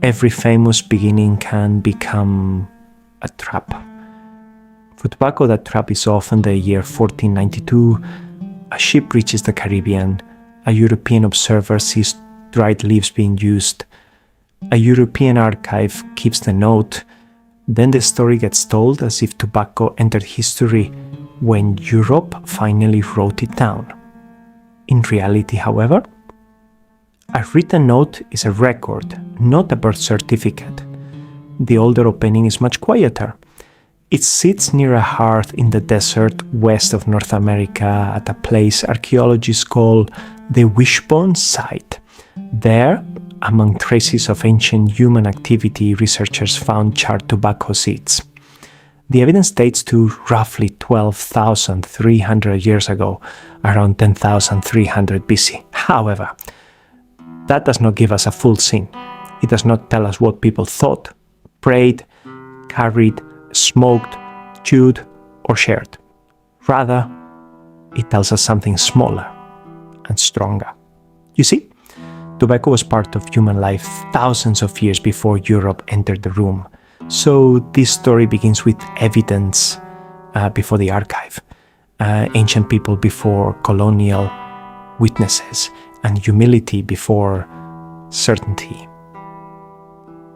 every famous beginning can become a trap. For tobacco, that trap is often the year 1492. A ship reaches the Caribbean. A European observer sees dried leaves being used. A European archive keeps the note. Then the story gets told as if tobacco entered history when Europe finally wrote it down. In reality, however, a written note is a record, not a birth certificate. The older opening is much quieter. It sits near a hearth in the desert west of North America at a place archaeologists call the Wishbone Site. There, among traces of ancient human activity, researchers found charred tobacco seeds. The evidence dates to roughly 12,300 years ago, around 10,300 BC. However, that does not give us a full scene. It does not tell us what people thought, prayed, carried, smoked, chewed, or shared. Rather, it tells us something smaller and stronger. You see, tobacco was part of human life thousands of years before Europe entered the room. So this story begins with evidence before the archive, ancient people before colonial witnesses, and humility before certainty.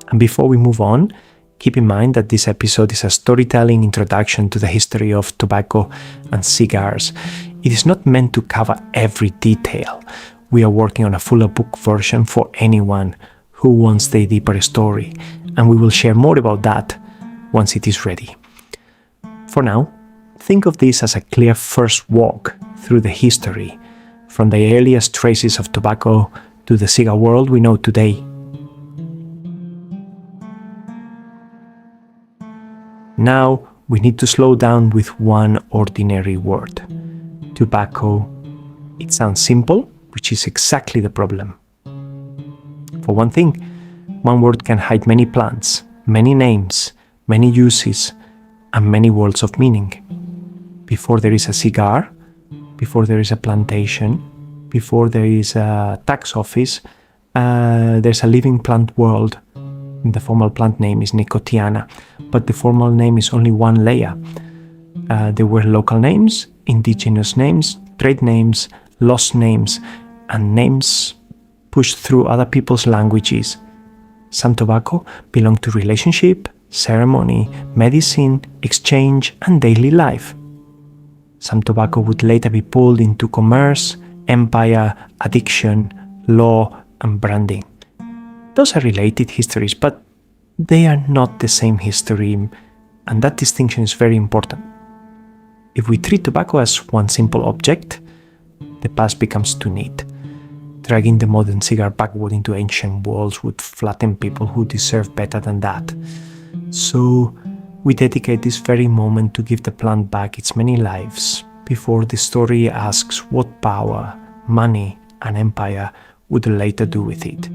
And before we move on, keep in mind that this episode is a storytelling introduction to the history of tobacco and cigars. It is not meant to cover every detail. We are working on a fuller book version for anyone who wants the deeper story, and we will share more about that once it is ready. For now, think of this as a clear first walk through the history, from the earliest traces of tobacco to the cigar world we know today. Now we need to slow down with one ordinary word. Tobacco. It sounds simple, which is exactly the problem. For one thing, one word can hide many plants, many names, many uses, and many worlds of meaning. Before there is a cigar, before there is a plantation, before there is a tax office, there's a living plant world. The formal plant name is Nicotiana, but the formal name is only one layer. There were local names, indigenous names, trade names, lost names, and names pushed through other people's languages. Some tobacco belonged to relationship, ceremony, medicine, exchange, and daily life. Some tobacco would later be pulled into commerce, empire, addiction, law, and branding. Those are related histories, but they are not the same history, and that distinction is very important. If we treat tobacco as one simple object, the past becomes too neat. Dragging the modern cigar backward into ancient walls would flatten people who deserve better than that. So we dedicate this very moment to give the plant back its many lives before the story asks what power, money, and empire would later do with it.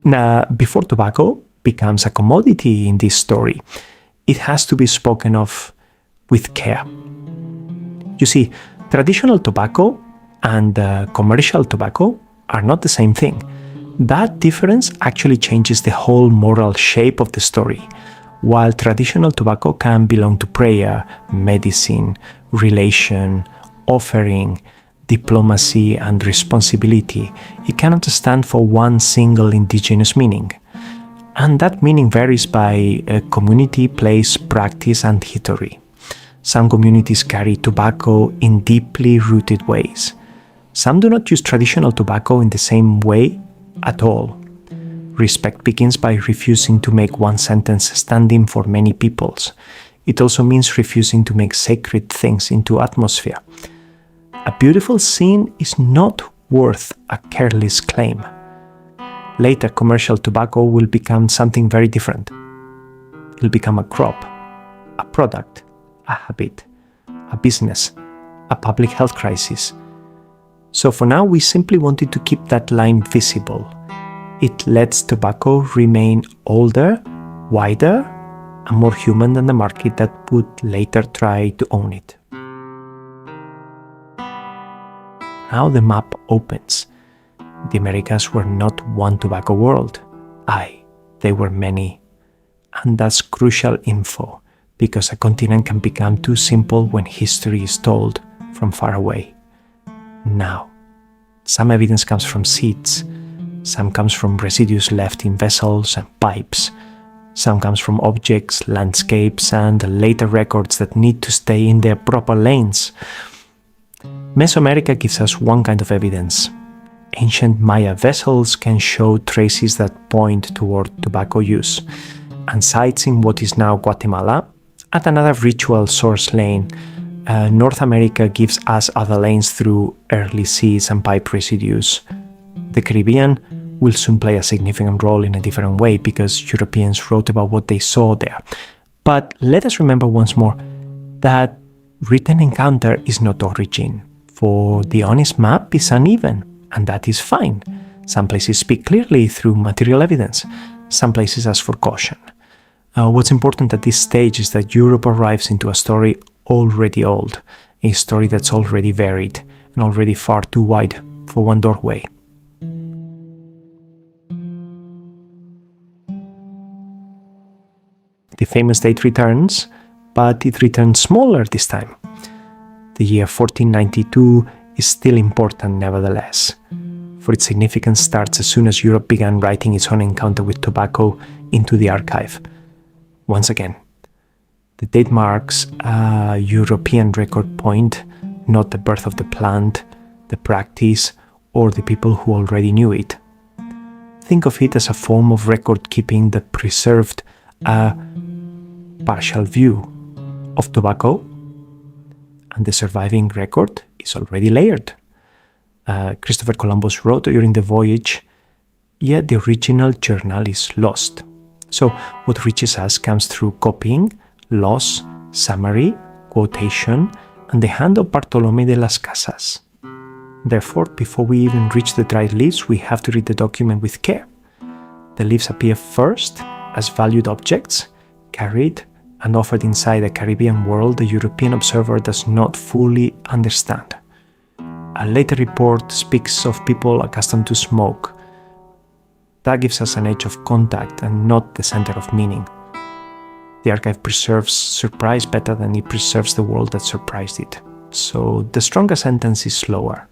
Now, before tobacco becomes a commodity in this story, it has to be spoken of with care. You see, traditional tobacco and commercial tobacco are not the same thing. That difference actually changes the whole moral shape of the story. While traditional tobacco can belong to prayer, medicine, relation, offering, diplomacy, and responsibility, it cannot stand for one single indigenous meaning. And that meaning varies by community, place, practice, and history. Some communities carry tobacco in deeply rooted ways. Some do not use traditional tobacco in the same way at all. Respect begins by refusing to make one sentence stand in for many peoples. It also means refusing to make sacred things into atmosphere. A beautiful scene is not worth a careless claim. Later, commercial tobacco will become something very different. It'll become a crop, a product, a habit, a business, a public health crisis. So for now, we simply wanted to keep that line visible. It lets tobacco remain older, wider, and more human than the market that would later try to own it. Now the map opens. The Americas were not one tobacco world. They were many. And that's crucial info, because a continent can become too simple when history is told from far away. Now, some evidence comes from seeds, some comes from residues left in vessels and pipes, some comes from objects, landscapes, and later records that need to stay in their proper lanes. Mesoamerica gives us one kind of evidence. Ancient Maya vessels can show traces that point toward tobacco use, and sites in what is now Guatemala at another ritual source lane. North America gives us other lanes through early seeds and pipe residues. The Caribbean will soon play a significant role in a different way because Europeans wrote about what they saw there. But let us remember once more that written encounter is not origin, for the honest map is uneven, and that is fine. Some places speak clearly through material evidence, some places ask for caution. What's important at this stage is that Europe arrives into a story already old, a story that's already varied and already far too wide for one doorway. The famous date returns, but it returns smaller this time. The year 1492 is still important nevertheless, for its significance starts as soon as Europe began writing its own encounter with tobacco into the archive. Once again, the date marks a European record point, not the birth of the plant, the practice, or the people who already knew it. Think of it as a form of record keeping that preserved a partial view of tobacco, and the surviving record is already layered. Christopher Columbus wrote during the voyage, yet the original journal is lost. So what reaches us comes through copying, loss, summary, quotation, and the hand of Bartolomé de las Casas. Therefore, before we even reach the dried leaves, we have to read the document with care. The leaves appear first as valued objects, carried and offered inside a Caribbean world the European observer does not fully understand. A later report speaks of people accustomed to smoke. That gives us an edge of contact and not the center of meaning. The archive preserves surprise better than it preserves the world that surprised it. So the stronger sentence is slower.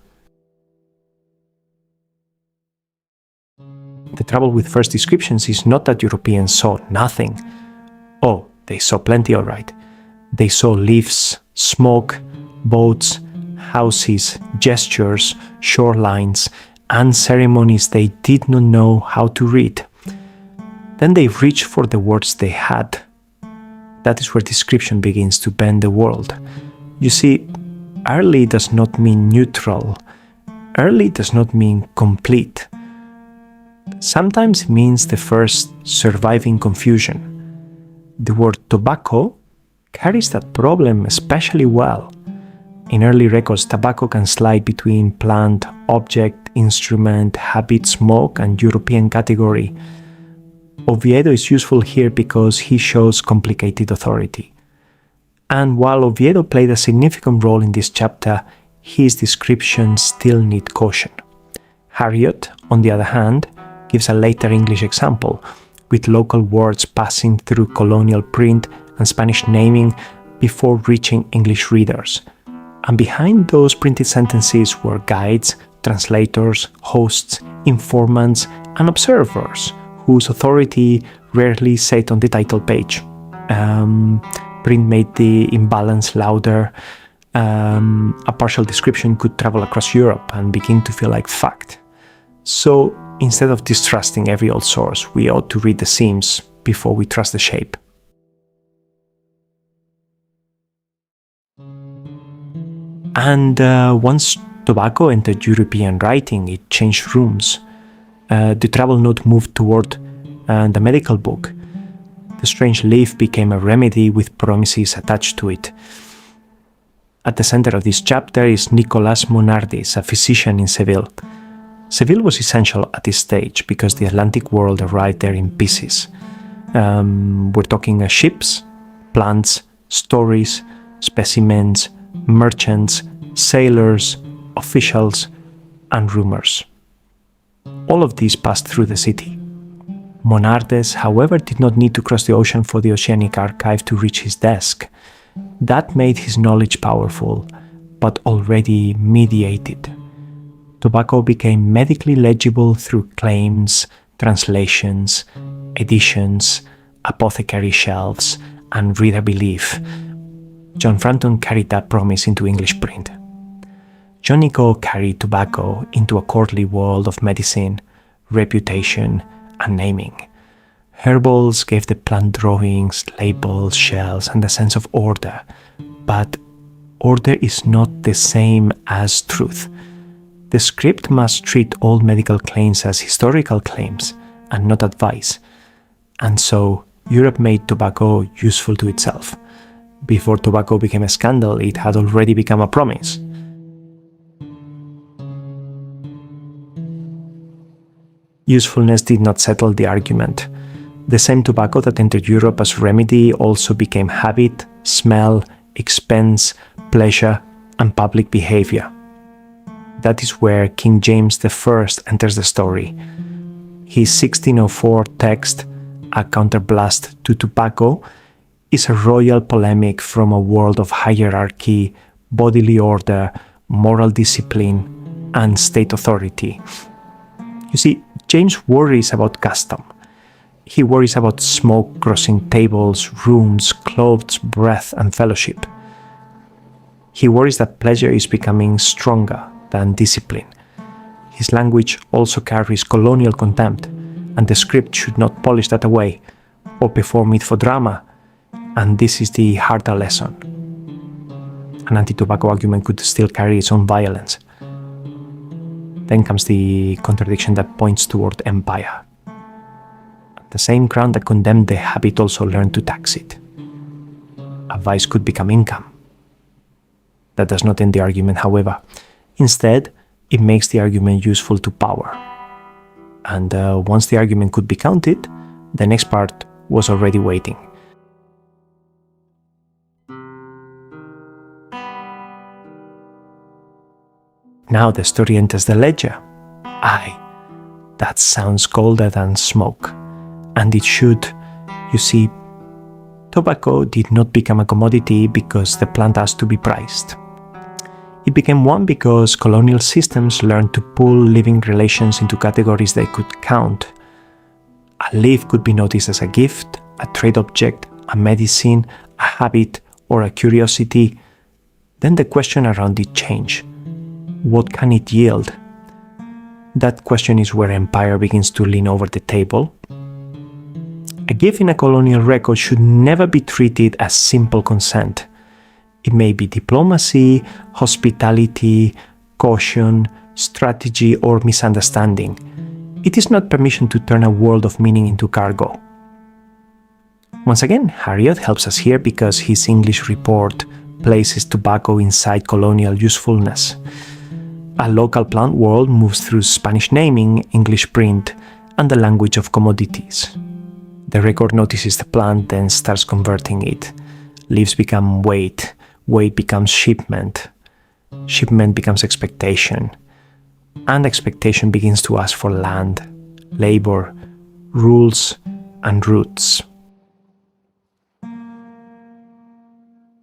The trouble with first descriptions is not that Europeans saw nothing. Oh, they saw plenty, all right. They saw leaves, smoke, boats, houses, gestures, shorelines, and ceremonies they did not know how to read. Then they reached for the words they had. That is where description begins to bend the world. You see, early does not mean neutral. Early does not mean complete. Sometimes it means the first surviving confusion. The word tobacco carries that problem especially well. In early records, tobacco can slide between plant, object, instrument, habit, smoke, and European category. Oviedo is useful here because he shows complicated authority. And while Oviedo played a significant role in this chapter, his descriptions still need caution. Harriot, on the other hand, gives a later English example, with local words passing through colonial print and Spanish naming before reaching English readers. And behind those printed sentences were guides, translators, hosts, informants, and observers, whose authority rarely sat on the title page. Print made the imbalance louder. A partial description could travel across Europe and begin to feel like fact. So instead of distrusting every old source, we ought to read the seams before we trust the shape. And once tobacco entered European writing, it changed rooms. The travel note moved toward the medical book. The strange leaf became a remedy with promises attached to it. At the center of this chapter is Nicolas Monardis, a physician in Seville. Seville was essential at this stage because the Atlantic world arrived there in pieces. We're talking ships, plants, stories, specimens, merchants, sailors, officials, and rumors. All of these passed through the city. Monartes, however, did not need to cross the ocean for the Oceanic Archive to reach his desk. That made his knowledge powerful, but already mediated. Tobacco became medically legible through claims, translations, editions, apothecary shelves, and reader belief. John Frampton carried that promise into English print. John Nicot carried tobacco into a courtly world of medicine, reputation, and naming. Herbals gave the plant drawings, labels, shells, and a sense of order. But order is not the same as truth. The script must treat all medical claims as historical claims and not advice. And so Europe made tobacco useful to itself. Before tobacco became a scandal, it had already become a promise. Usefulness did not settle the argument. The same tobacco that entered Europe as remedy also became habit, smell, expense, pleasure, and public behavior. That is where King James I enters the story. His 1604 text, A Counterblast to Tobacco, is a royal polemic from a world of hierarchy, bodily order, moral discipline, and state authority. You see, James worries about custom. He worries about smoke crossing tables, rooms, clothes, breath, and fellowship. He worries that pleasure is becoming stronger than discipline. His language also carries colonial contempt, and the script should not polish that away or perform it for drama. And this is the harder lesson. An anti-tobacco argument could still carry its own violence. Then comes the contradiction that points toward empire. The same crown that condemned the habit also learned to tax it. A vice could become income. That does not end the argument, however. Instead, it makes the argument useful to power. And once the argument could be counted, the next part was already waiting. Now the story enters the ledger. Aye, that sounds colder than smoke. And it should. You see, tobacco did not become a commodity because the plant has to be priced. It became one because colonial systems learned to pull living relations into categories they could count. A leaf could be noticed as a gift, a trade object, a medicine, a habit, or a curiosity. Then the question around it changed. What can it yield? That question is where empire begins to lean over the table. A gift in a colonial record should never be treated as simple consent. It may be diplomacy, hospitality, caution, strategy, or misunderstanding. It is not permission to turn a world of meaning into cargo. Once again, Harriot helps us here because his English report places tobacco inside colonial usefulness. A local plant world moves through Spanish naming, English print, and the language of commodities. The record notices the plant, then starts converting it. Leaves become weight, weight becomes shipment, shipment becomes expectation, and expectation begins to ask for land, labor, rules, and roots.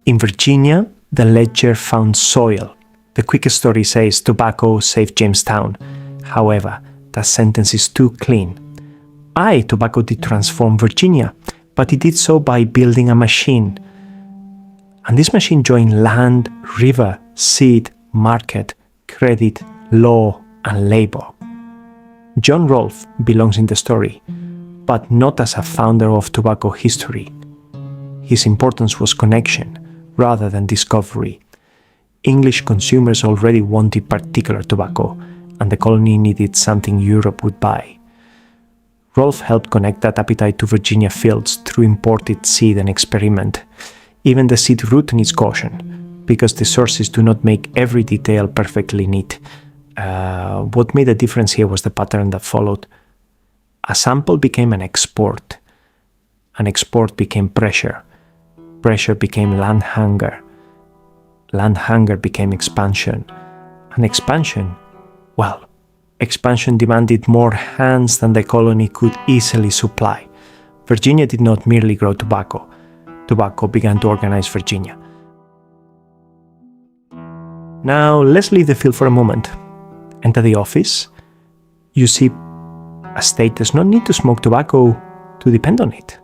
In Virginia, the ledger found soil. The quick story says tobacco saved Jamestown. However, that sentence is too clean. Aye, tobacco did transform Virginia, but it did so by building a machine. And this machine joined land, river, seed, market, credit, law, and labor. John Rolfe belongs in the story, but not as a founder of tobacco history. His importance was connection rather than discovery. English consumers already wanted particular tobacco, and the colony needed something Europe would buy. Rolfe helped connect that appetite to Virginia fields through imported seed and experiment. Even the seed route needs caution, because the sources do not make every detail perfectly neat. What made a difference here was the pattern that followed. A sample became an export. An export became pressure. Pressure became land hunger. Land hunger became expansion. And expansion, well, Expansion demanded more hands than the colony could easily supply. Virginia did not merely grow tobacco. Tobacco began to organize Virginia. Now, let's leave the field for a moment. Enter the office. You see, a state does not need to smoke tobacco to depend on it.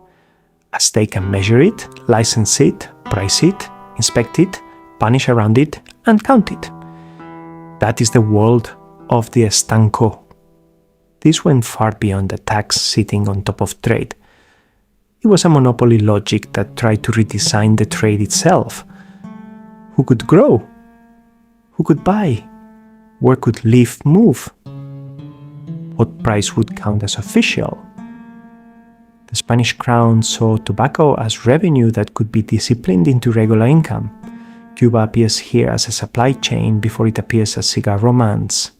A state can measure it, license it, price it, inspect it, punish around it, and count it. That is the world of the estanco. This went far beyond the tax sitting on top of trade. It was a monopoly logic that tried to redesign the trade itself. Who could grow? Who could buy? Where could leaf move? What price would count as official? The Spanish crown saw tobacco as revenue that could be disciplined into regular income. Cuba appears here as a supply chain before it appears as cigar romance.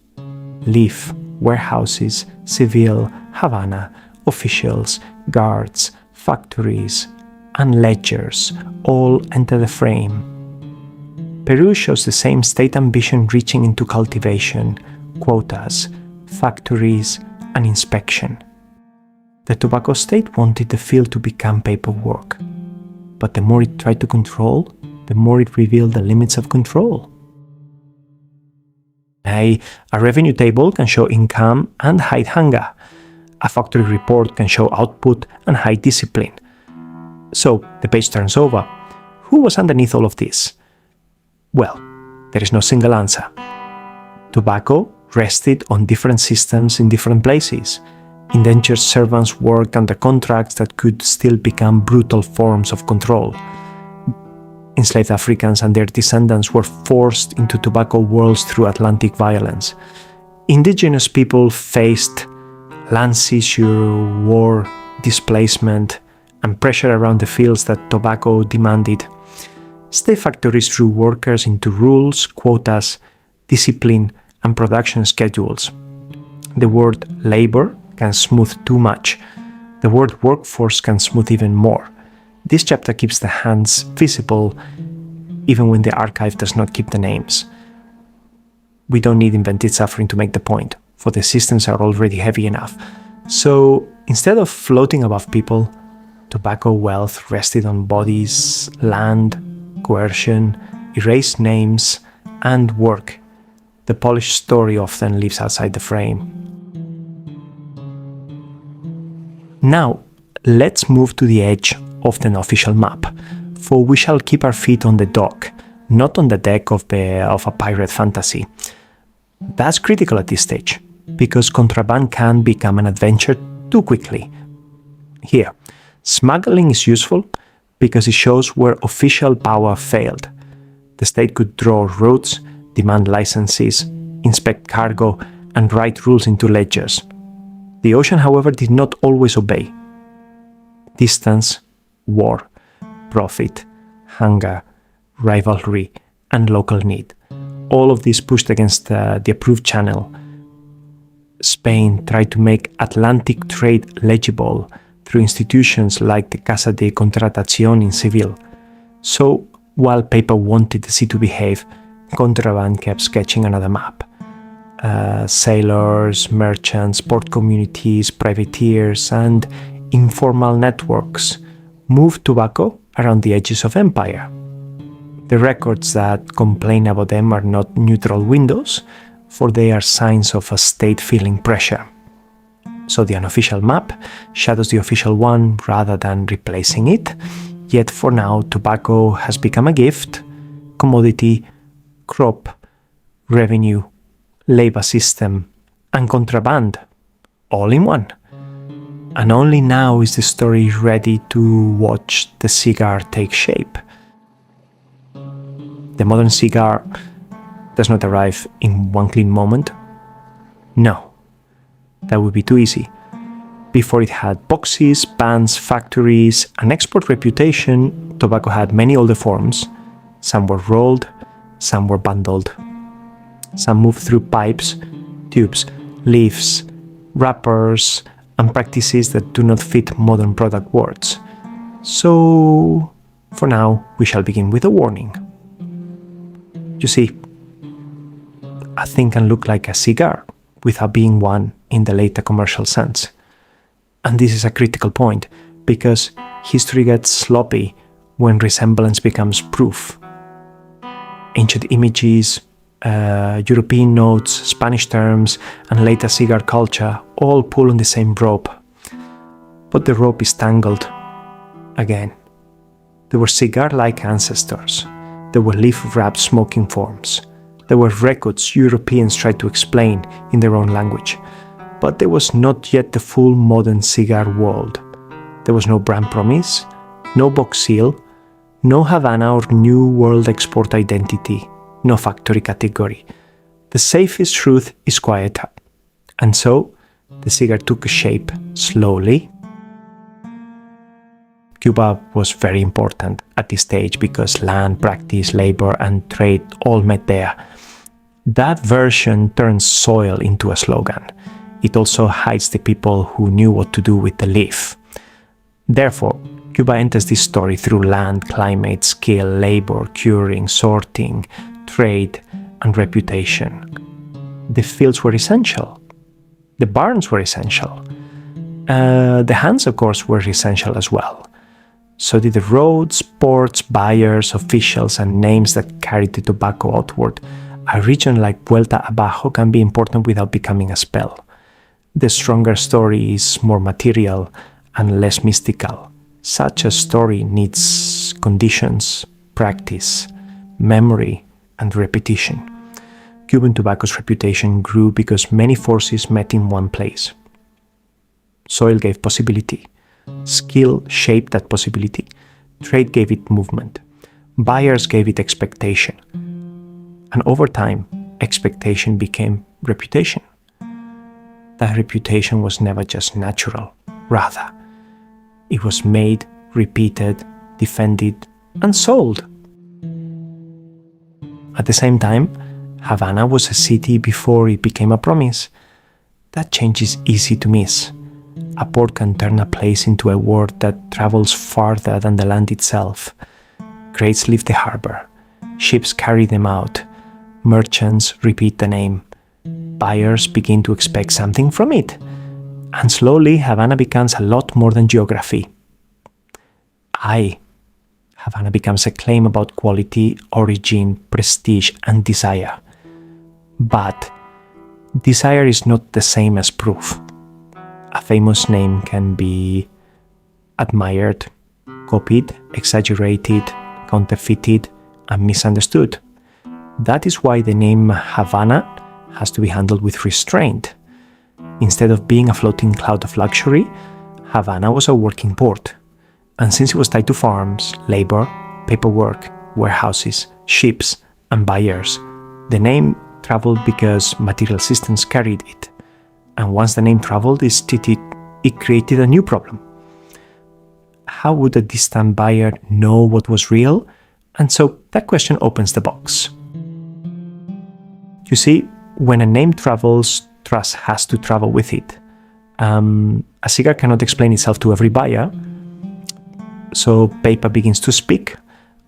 Leaf, warehouses, Seville, Havana, officials, guards, factories, and ledgers all enter the frame. Peru shows the same state ambition reaching into cultivation, quotas, factories, and inspection. The tobacco state wanted the field to become paperwork, but the more it tried to control, the more it revealed the limits of control. A revenue table can show income and hide hunger. A factory report can show output and hide discipline. So the page turns over. Who was underneath all of this? Well, there is no single answer. Tobacco rested on different systems in different places. Indentured servants worked under contracts that could still become brutal forms of control. Enslaved Africans and their descendants were forced into tobacco worlds through Atlantic violence. Indigenous people faced land seizure, war, displacement, and pressure around the fields that tobacco demanded. State factories threw workers into rules, quotas, discipline, and production schedules. The word labor can smooth too much. The word workforce can smooth even more. This chapter keeps the hands visible, even when the archive does not keep the names. We don't need invented suffering to make the point, for the systems are already heavy enough. So instead of floating above people, tobacco wealth rested on bodies, land, coercion, erased names, and work. The polished story often lives outside the frame. Now, let's move to the edge of the unofficial map, for we shall keep our feet on the dock, not on the deck of a pirate fantasy. That's critical at this stage, because contraband can become an adventure too quickly. Here, smuggling is useful because it shows where official power failed. The state could draw routes, demand licenses, inspect cargo, and write rules into ledgers. The ocean, however, did not always obey. Distance, war, profit, hunger, rivalry, and local need. All of this pushed against the approved channel. Spain tried to make Atlantic trade legible through institutions like the Casa de Contratación in Seville. So, while paper wanted the sea to behave, contraband kept sketching another map. Sailors, merchants, port communities, privateers, and informal networks moved tobacco around the edges of empire. The records that complain about them are not neutral windows, for they are signs of a state feeling pressure. So the unofficial map shadows the official one rather than replacing it, yet for now tobacco has become a gift, commodity, crop, revenue, labor system, and contraband, all in one. And only now is the story ready to watch the cigar take shape. The modern cigar does not arrive in one clean moment. No, that would be too easy. Before it had boxes, bands, factories, an export reputation, tobacco had many older forms. Some were rolled, some were bundled. Some moved through pipes, tubes, leaves, wrappers, and practices that do not fit modern product words. So, for now, we shall begin with a warning. You see, a thing can look like a cigar without being one in the later commercial sense. And this is a critical point, because history gets sloppy when resemblance becomes proof. Ancient images, European notes, Spanish terms, and later cigar culture all pull on the same rope. But the rope is tangled again. There were cigar-like ancestors. There were leaf-wrapped smoking forms. There were records Europeans tried to explain in their own language. But there was not yet the full modern cigar world. There was no brand promise, no box seal, no Havana or New World export identity, no factory category. The safest truth is quieter. And so, the cigar took shape slowly. Cuba was very important at this stage because land, practice, labor, and trade all met there. That version turns soil into a slogan. It also hides the people who knew what to do with the leaf. Therefore, Cuba enters this story through land, climate, skill, labor, curing, sorting, trade, and reputation. The fields were essential. The barns were essential. The hands, of course, were essential as well. So did the roads, ports, buyers, officials, and names that carried the tobacco outward. A region like Vuelta Abajo can be important without becoming a spell. The stronger story is more material and less mystical. Such a story needs conditions, practice, memory, and repetition. Cuban tobacco's reputation grew because many forces met in one place. Soil gave possibility. Skill shaped that possibility. Trade gave it movement. Buyers gave it expectation. And over time, expectation became reputation. That reputation was never just natural. Rather, it was made, repeated, defended, and sold. At the same time, Havana was a city before it became a promise. That change is easy to miss. A port can turn a place into a word that travels farther than the land itself. Crates leave the harbor. Ships carry them out. Merchants repeat the name. Buyers begin to expect something from it. And slowly, Havana becomes a lot more than geography. Havana becomes a claim about quality, origin, prestige, and desire. But desire is not the same as proof. A famous name can be admired, copied, exaggerated, counterfeited, and misunderstood. That is why the name Havana has to be handled with restraint. Instead of being a floating cloud of luxury, Havana was a working port. And since it was tied to farms, labor, paperwork, warehouses, ships, and buyers, the name traveled because material systems carried it. And once the name traveled, it created a new problem. How would a distant buyer know what was real? And so that question opens the box. You see, when a name travels, trust has to travel with it. A cigar cannot explain itself to every buyer, so paper begins to speak.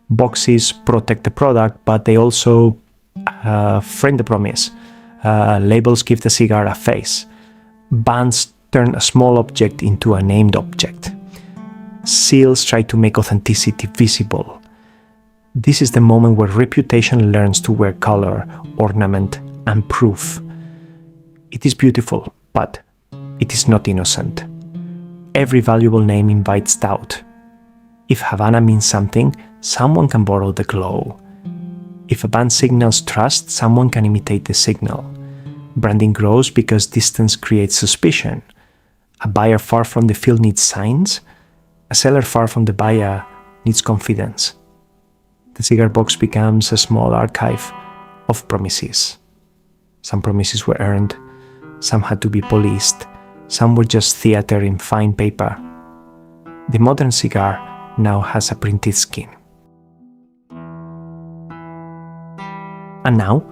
Boxes protect the product, but they also frame the promise. Labels give the cigar a face. Bands turn a small object into a named object. Seals try to make authenticity visible. This is the moment where reputation learns to wear color, ornament, and proof. It is beautiful, but it is not innocent. Every valuable name invites doubt. If Havana means something, someone can borrow the glow. If a band signals trust, someone can imitate the signal. Branding grows because distance creates suspicion. A buyer far from the field needs signs. A seller far from the buyer needs confidence. The cigar box becomes a small archive of promises. Some promises were earned, some had to be policed, some were just theater in fine paper. The modern cigar now has a printed skin. And now,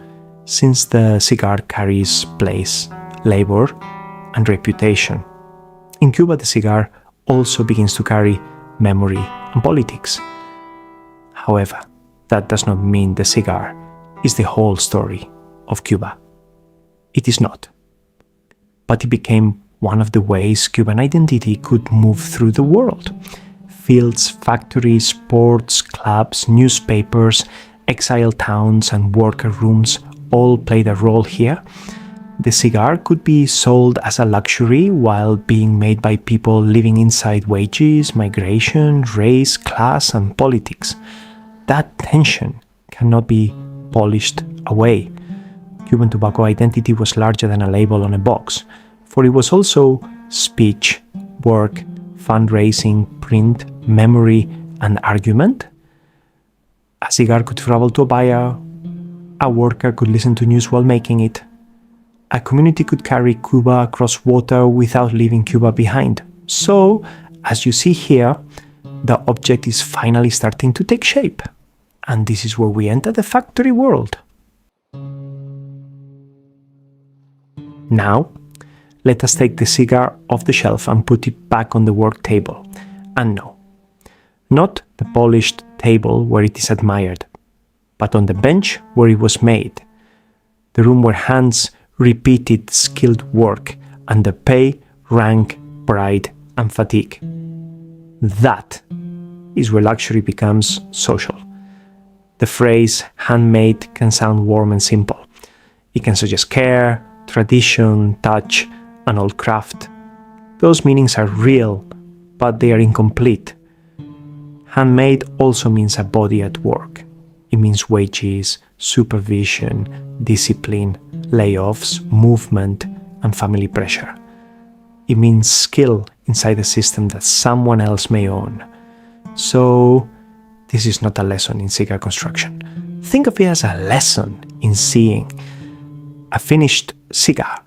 since the cigar carries place, labor, and reputation, in Cuba the cigar also begins to carry memory and politics. However, that does not mean the cigar is the whole story of Cuba. It is not. but it became one of the ways Cuban identity could move through the world. Fields, factories, ports, clubs, newspapers, exile towns, and worker rooms all played a role here. The cigar could be sold as a luxury while being made by people living inside wages, migration, race, class, and politics. That tension cannot be polished away. Cuban tobacco identity was larger than a label on a box, for it was also speech, work, fundraising, print, memory, and argument. A cigar could travel to a buyer, a worker could listen to news while making it, a community could carry Cuba across water without leaving Cuba behind. So, as you see here, the object is finally starting to take shape. And this is where we enter the factory world. Now, let us take the cigar off the shelf and put it back on the work table. And no, not the polished table where it is admired, but on the bench where it was made, the room where hands repeated skilled work under pay, rank, pride, and fatigue. That is where luxury becomes social. The phrase handmade can sound warm and simple. It can suggest care, tradition, touch, and old craft. Those meanings are real, but they are incomplete. Handmade also means a body at work. It means wages, supervision, discipline, layoffs, movement, and family pressure. It means skill inside a system that someone else may own. So, this is not a lesson in cigar construction. Think of it as a lesson in seeing. A finished cigar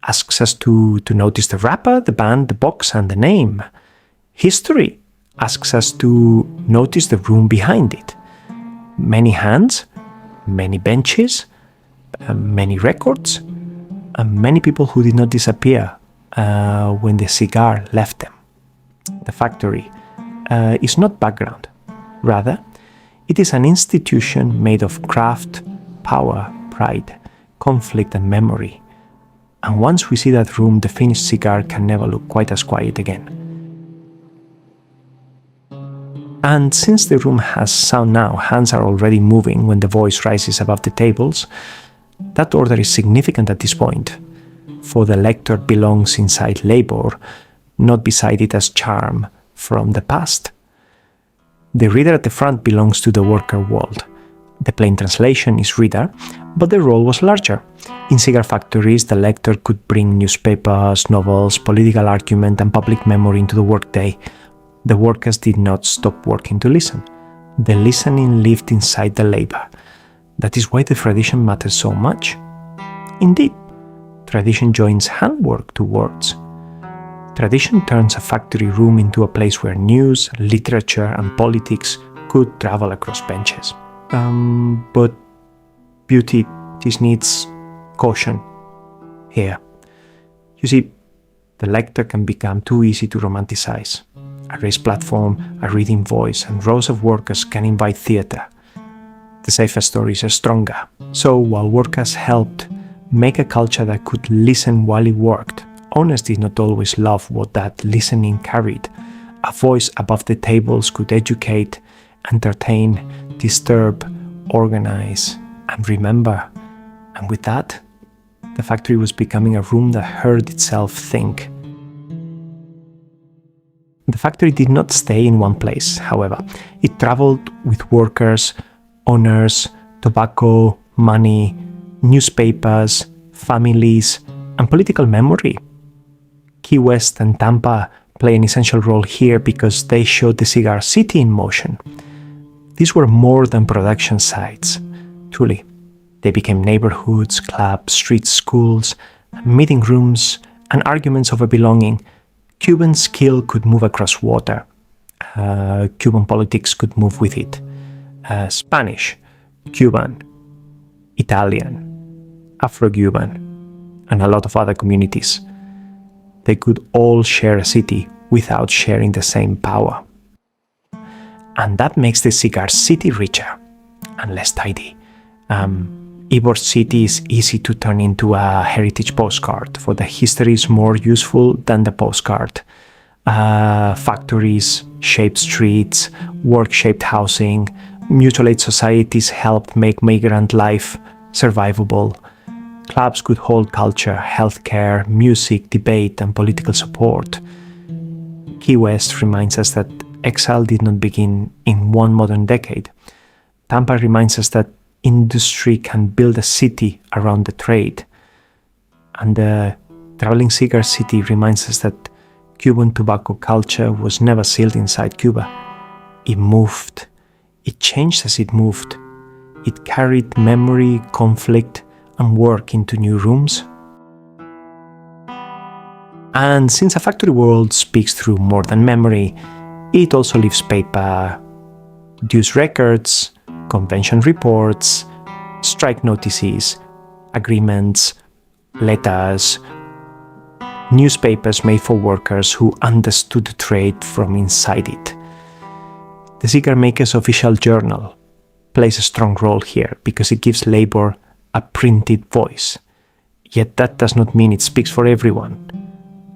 asks us to notice the wrapper, the band, the box, and the name. History asks us to notice the room behind it. Many hands, many benches, many records, and many people who did not disappear when the cigar left them. The factory is not background. Rather, it is an institution made of craft, power, pride, conflict, and memory. And once we see that room, the finished cigar can never look quite as quiet again. And since the room has sound now, hands are already moving when the voice rises above the tables. That order is significant at this point, for the lector belongs inside labor, not beside it as charm from the past. The reader at the front belongs to the worker world. The plain translation is reader, but the role was larger. In cigar factories, the lector could bring newspapers, novels, political argument, and public memory into the workday. The workers did not stop working to listen. The listening lived inside the labor. That is why the tradition matters so much. Indeed, tradition joins handwork to words. Tradition turns a factory room into a place where news, literature, and politics could travel across benches. But beauty, this needs caution here. You see, the lector can become too easy to romanticize. A raised platform, a reading voice, and rows of workers can invite theater. The safer stories are stronger. So while workers helped make a culture that could listen while it worked, owners did not always love what that listening carried. A voice above the tables could educate, entertain, disturb, organize, and remember. And with that, the factory was becoming a room that heard itself think. The factory did not stay in one place, however. It traveled with workers, owners, tobacco, money, newspapers, families, and political memory. Key West and Tampa play an essential role here because they showed the cigar city in motion. These were more than production sites. Truly, they became neighborhoods, clubs, streets, schools, meeting rooms, and arguments over belonging. Cuban skill could move across water. Cuban politics could move with it. Spanish, Cuban, Italian, Afro-Cuban, and a lot of other communities. They could all share a city without sharing the same power. And that makes the cigar city richer and less tidy. Ybor City is easy to turn into a heritage postcard, for the history is more useful than the postcard. Factories, shaped streets, work-shaped housing, mutual aid societies helped make migrant life survivable. Clubs could hold culture, healthcare, music, debate, and political support. Key West reminds us that exile did not begin in one modern decade. Tampa reminds us that industry can build a city around the trade. And the traveling cigar city reminds us that Cuban tobacco culture was never sealed inside Cuba. It moved. It changed as it moved. It carried memory, conflict, and work into new rooms. And since a factory world speaks through more than memory, it also leaves paper, dues records, convention reports, strike notices, agreements, letters, newspapers made for workers who understood the trade from inside it. The cigar maker's official journal plays a strong role here because it gives labor a printed voice. Yet that does not mean it speaks for everyone.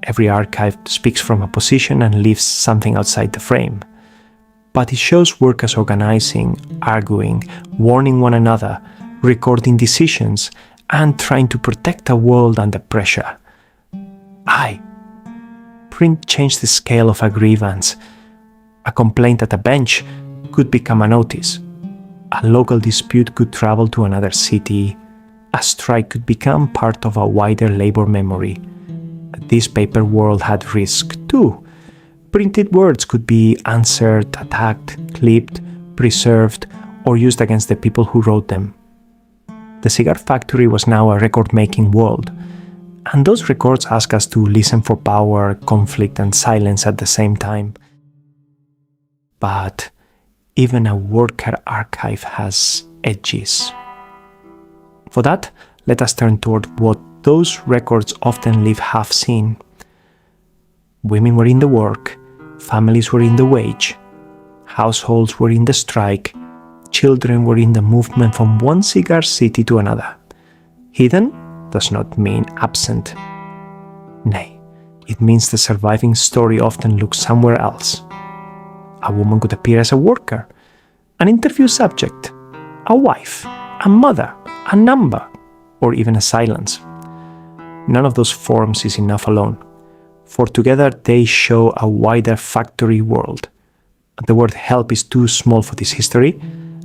Every archive speaks from a position and leaves something outside the frame. But it shows workers organizing, arguing, warning one another, recording decisions, and trying to protect a world under pressure. Print changed the scale of a grievance. A complaint at a bench could become a notice. A local dispute could travel to another city. A strike could become part of a wider labor memory. This paper world had risk too. Printed words could be answered, attacked, clipped, preserved, or used against the people who wrote them. The cigar factory was now a record-making world, and those records ask us to listen for power, conflict, and silence at the same time. But even a worker archive has edges. For that, let us turn toward what those records often leave half seen. Women were in the work, families were in the wage, households were in the strike, children were in the movement from one cigar city to another. Hidden does not mean absent. Nay, it means the surviving story often looks somewhere else. A woman could appear as a worker, an interview subject, a wife, a mother, a number, or even a silence. None of those forms is enough alone, for together they show a wider factory world. The word help is too small for this history.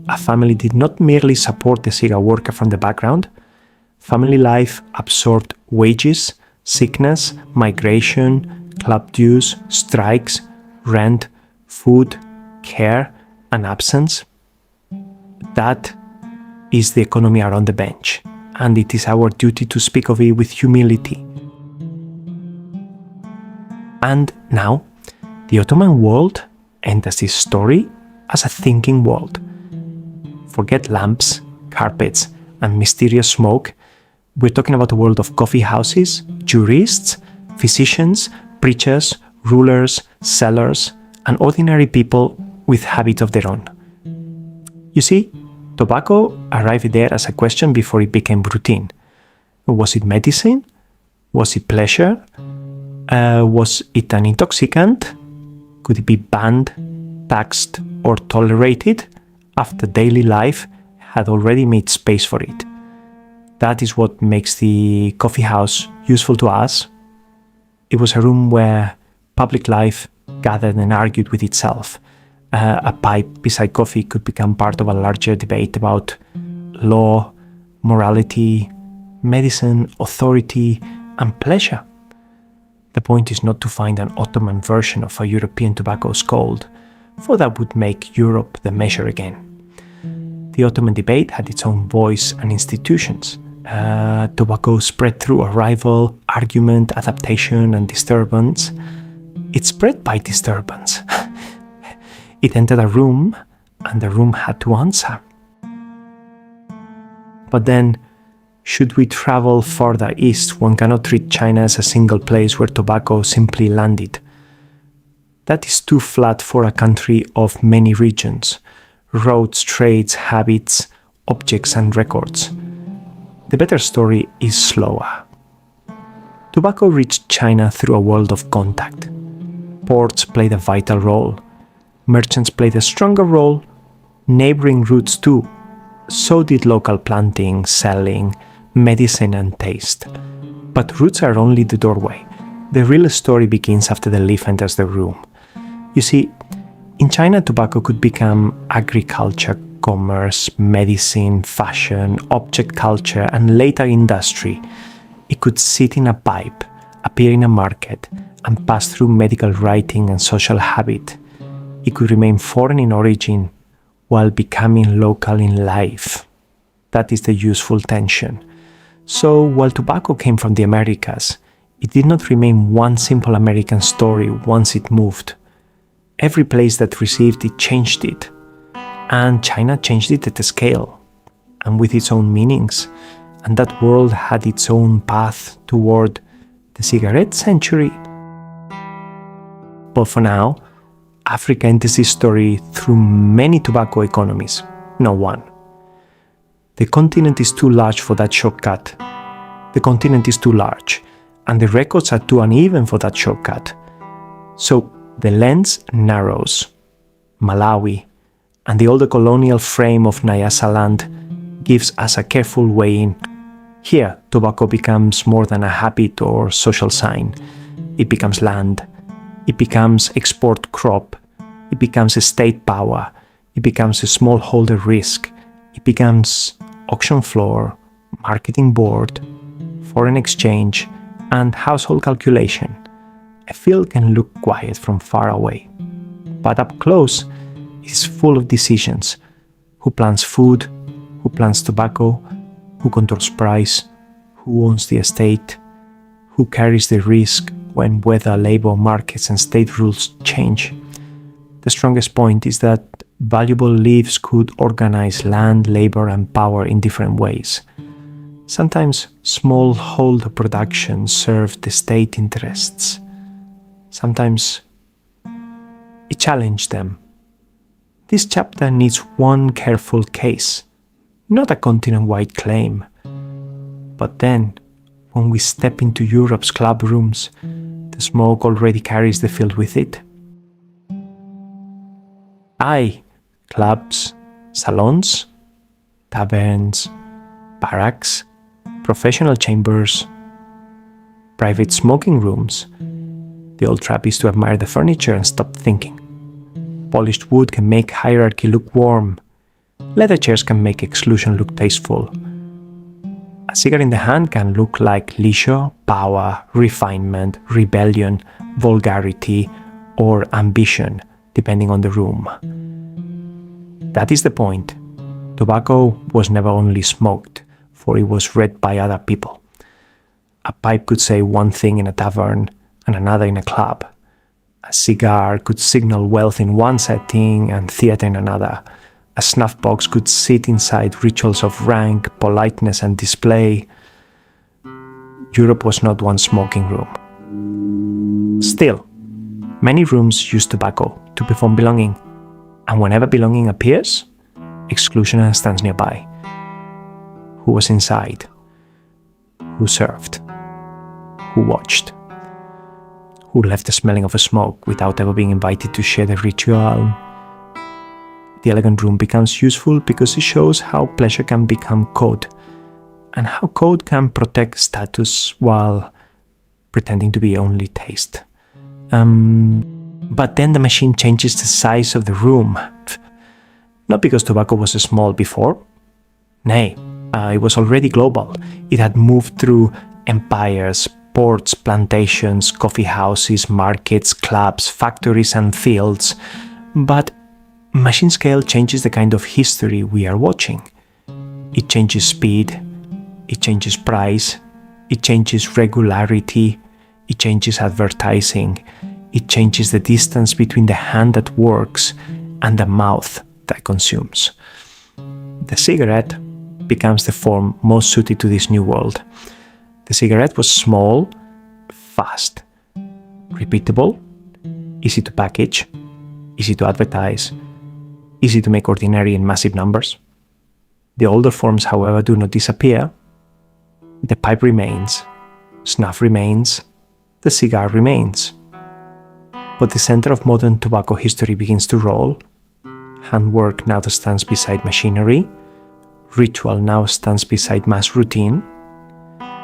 A family did not merely support the cigar worker from the background. Family life absorbed wages, sickness, migration, club dues, strikes, rent, food, care, and absence. That is the economy around the bench, and it is our duty to speak of it with humility. And now, the Ottoman world enters this story as a thinking world. Forget lamps, carpets, and mysterious smoke. We're talking about a world of coffee houses, jurists, physicians, preachers, rulers, sellers, and ordinary people with habits of their own. You see, tobacco arrived there as a question before it became routine. Was it medicine? Was it pleasure? Was it an intoxicant? Could it be banned, taxed, or tolerated after daily life had already made space for it? That is what makes the coffee house useful to us. It was a room where public life gathered and argued with itself. A pipe beside coffee could become part of a larger debate about law, morality, medicine, authority, and pleasure. The point is not to find an Ottoman version of a European tobacco scold, for that would make Europe the measure again. The Ottoman debate had its own voice and institutions. Tobacco spread through arrival, argument, adaptation, and disturbance. It spread by disturbance. It entered a room, and the room had to answer. But then, should we travel further east, one cannot treat China as a single place where tobacco simply landed. That is too flat for a country of many regions, roads, trades, habits, objects, and records. The better story is slower. Tobacco reached China through a world of contact. Ports played a vital role. Merchants played a stronger role. Neighboring routes too. So did local planting, selling, medicine and taste. But roots are only the doorway. The real story begins after the leaf enters the room. You see, in China, tobacco could become agriculture, commerce, medicine, fashion, object culture, and later industry. It could sit in a pipe, appear in a market, and pass through medical writing and social habit. It could remain foreign in origin while becoming local in life. That is the useful tension. So, while tobacco came from the Americas, it did not remain one simple American story once it moved. Every place that received it changed it. And China changed it at a scale, and with its own meanings. And that world had its own path toward the cigarette century. But for now, Africa enters this story through many tobacco economies, not one. The continent is too large for that shortcut. The continent is too large, and the records are too uneven for that shortcut. So the lens narrows. Malawi and the older colonial frame of Nyasa land gives us a careful way in. Here, tobacco becomes more than a habit or social sign. It becomes land. It becomes export crop. It becomes a state power. It becomes a smallholder risk. It becomes auction floor, marketing board, foreign exchange, and household calculation. A field can look quiet from far away, but up close, it is full of decisions. Who plants food? Who plants tobacco? Who controls price? Who owns the estate? Who carries the risk when weather, labor, markets, and state rules change? The strongest point is that valuable leaves could organize land, labor, and power in different ways. Sometimes smallholder production served the state interests. Sometimes it challenged them. This chapter needs one careful case, not a continent-wide claim. But then, when we step into Europe's club rooms, the smoke already carries the field with it. Aye, clubs, salons, taverns, barracks, professional chambers, private smoking rooms. The old trap is to admire the furniture and stop thinking. Polished wood can make hierarchy look warm. Leather chairs can make exclusion look tasteful. A cigar in the hand can look like leisure, power, refinement, rebellion, vulgarity, or ambition, depending on the room. That is the point. Tobacco was never only smoked, for it was read by other people. A pipe could say one thing in a tavern and another in a club. A cigar could signal wealth in one setting and theater in another. A snuff box could sit inside rituals of rank, politeness, and display. Europe was not one smoking room. Still, many rooms use tobacco to perform belonging, and whenever belonging appears, exclusion stands nearby. Who was inside? Who served? Who watched? Who left the smelling of a smoke without ever being invited to share the ritual? The elegant room becomes useful because it shows how pleasure can become code, and how code can protect status while pretending to be only taste. But then the machine changes the size of the room. Not because tobacco was small before. Nay, it was already global. It had moved through empires, ports, plantations, coffee houses, markets, clubs, factories, and fields. But machine scale changes the kind of history we are watching. It changes speed, it changes price, it changes regularity, it changes advertising, it changes the distance between the hand that works and the mouth that consumes. The cigarette becomes the form most suited to this new world. The cigarette was small, fast, repeatable, easy to package, easy to advertise, easy to make ordinary in massive numbers. The older forms, however, do not disappear. The pipe remains, snuff remains, the cigar remains. But the center of modern tobacco history begins to roll. Handwork now stands beside machinery. Ritual now stands beside mass routine.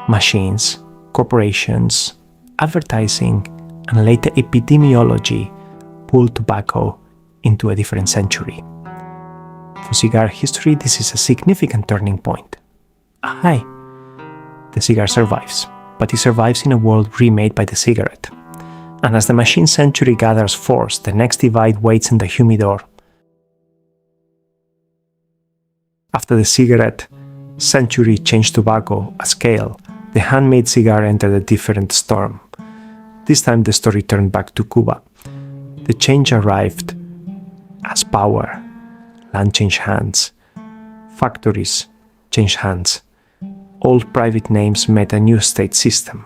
Machines, corporations, advertising, and later epidemiology pull tobacco into a different century. For cigar history, this is a significant turning point. Aye, the cigar survives, but it survives in a world remade by the cigarette. And as the machine century gathers force, the next divide waits in the humidor. After the cigarette century changed tobacco a scale, the handmade cigar entered a different storm. This time the story turned back to Cuba. The change arrived as power. Land changed hands. Factories changed hands. Old private names met a new state system.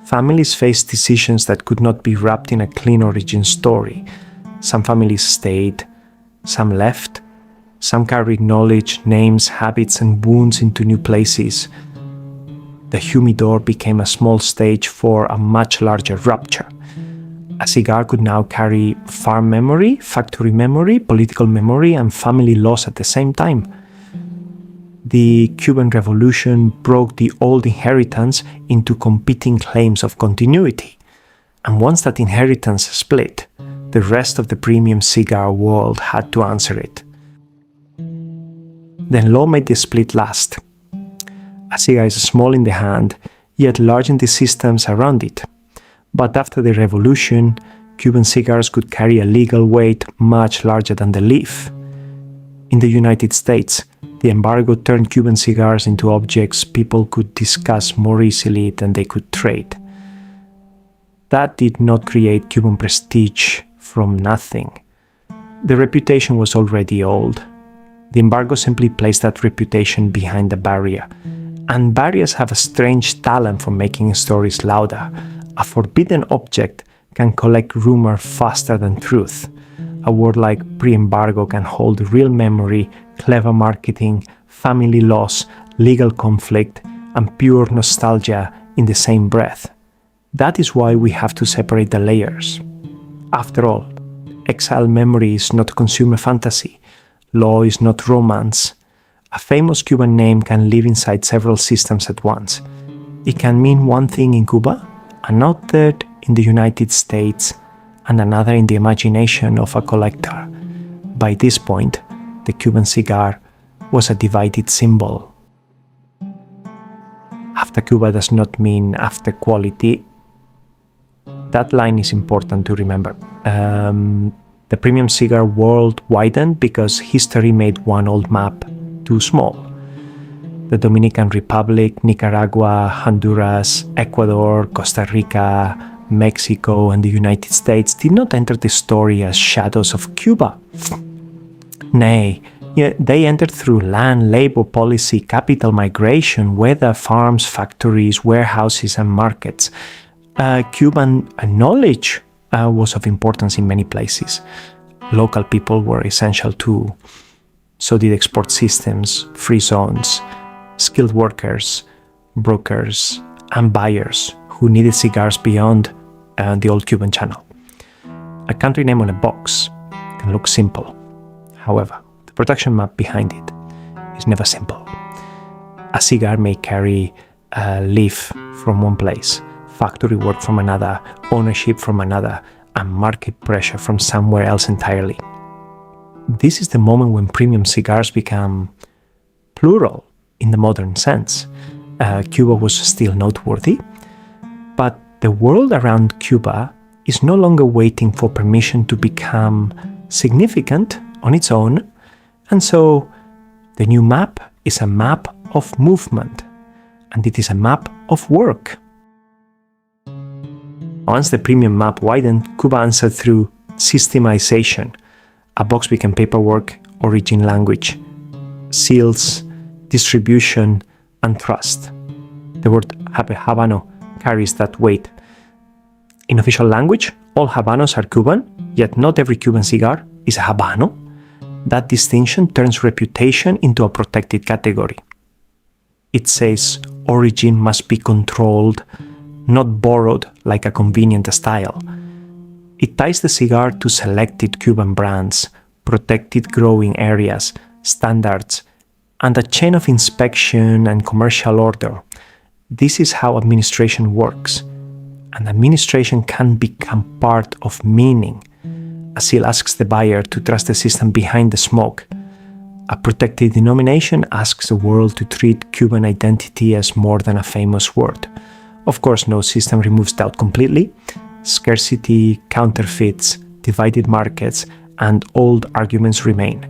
Families faced decisions that could not be wrapped in a clean origin story. Some families stayed, some left, some carried knowledge, names, habits, and wounds into new places. The humidor became a small stage for a much larger rupture. A cigar could now carry farm memory, factory memory, political memory, and family loss at the same time. The Cuban Revolution broke the old inheritance into competing claims of continuity. And once that inheritance split, the rest of the premium cigar world had to answer it. Then law made the split last. A cigar is small in the hand, yet large in the systems around it. But after the revolution, Cuban cigars could carry a legal weight much larger than the leaf. In the United States, the embargo turned Cuban cigars into objects people could discuss more easily than they could trade. That did not create Cuban prestige from nothing. The reputation was already old. The embargo simply placed that reputation behind a barrier. And barriers have a strange talent for making stories louder. A forbidden object can collect rumor faster than truth. A word like pre-embargo can hold real memory, clever marketing, family loss, legal conflict, and pure nostalgia in the same breath. That is why we have to separate the layers. After all, exile memory is not consumer fantasy. Law is not romance. A famous Cuban name can live inside several systems at once. It can mean one thing in Cuba, another in the United States, and another in the imagination of a collector. By this point, the Cuban cigar was a divided symbol. After Cuba does not mean after quality. That line is important to remember. The premium cigar world widened because history made one old map too small. The Dominican Republic, Nicaragua, Honduras, Ecuador, Costa Rica, Mexico, and the United States did not enter the story as shadows of Cuba. Nay, they entered through land, labor policy, capital migration, weather, farms, factories, warehouses, and markets. Cuban knowledge was of importance in many places. Local people were essential too. So did export systems, free zones, skilled workers, brokers, and buyers who needed cigars beyond the old Cuban channel. A country name on a box can look simple. However, the production map behind it is never simple. A cigar may carry a leaf from one place, factory work from another, ownership from another, and market pressure from somewhere else entirely. This is the moment when premium cigars become plural in the modern sense. Cuba was still noteworthy, but the world around Cuba is no longer waiting for permission to become significant on its own, and so the new map is a map of movement, and it is a map of work. Once the premium map widened, Cuba answered through systemization. A box became paperwork, origin language, seals, distribution, and trust. The word Habano carries that weight. In official language, all Habanos are Cuban, yet not every Cuban cigar is a Habano. That distinction turns reputation into a protected category. It says origin must be controlled, not borrowed like a convenient style. It ties the cigar to selected Cuban brands, protected growing areas, standards, and a chain of inspection and commercial order. This is how administration works. And administration can become part of meaning. A seal asks the buyer to trust the system behind the smoke. A protected denomination asks the world to treat Cuban identity as more than a famous word. Of course, no system removes doubt completely. Scarcity, counterfeits, divided markets, and old arguments remain.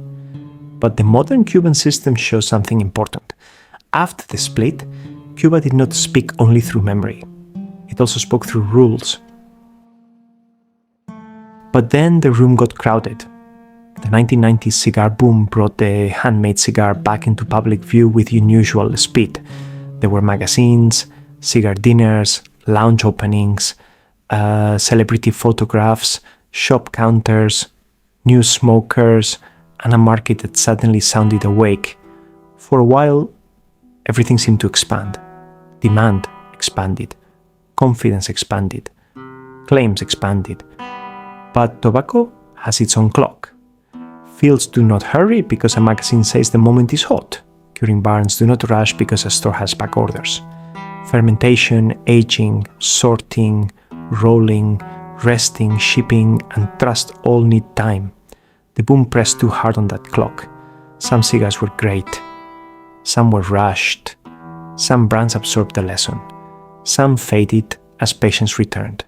But the modern Cuban system shows something important. After the split, Cuba did not speak only through memory. It also spoke through rules. But then the room got crowded. The 1990s cigar boom brought the handmade cigar back into public view with unusual speed. There were magazines, cigar dinners, lounge openings, celebrity photographs, shop counters, new smokers, and a market that suddenly sounded awake. For a while, everything seemed to expand. Demand expanded. Confidence expanded. Claims expanded. But tobacco has its own clock. Fields do not hurry because a magazine says the moment is hot. Curing barns do not rush because a store has back orders. Fermentation, aging, sorting, rolling, resting, shipping, and trust all need time. The boom pressed too hard on that clock. Some cigars were great. Some were rushed. Some brands absorbed the lesson. Some faded as patience returned.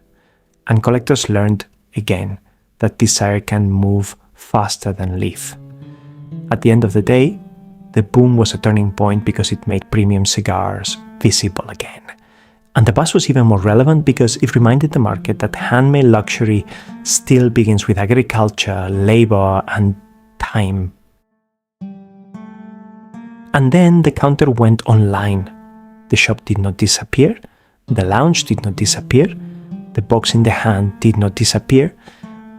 And collectors learned, again, that desire can move faster than live. At the end of the day, the boom was a turning point because it made premium cigars visible again. And the buzz was even more relevant because it reminded the market that handmade luxury still begins with agriculture, labor, and time. And then the counter went online. The shop did not disappear. The lounge did not disappear. The box in the hand did not disappear.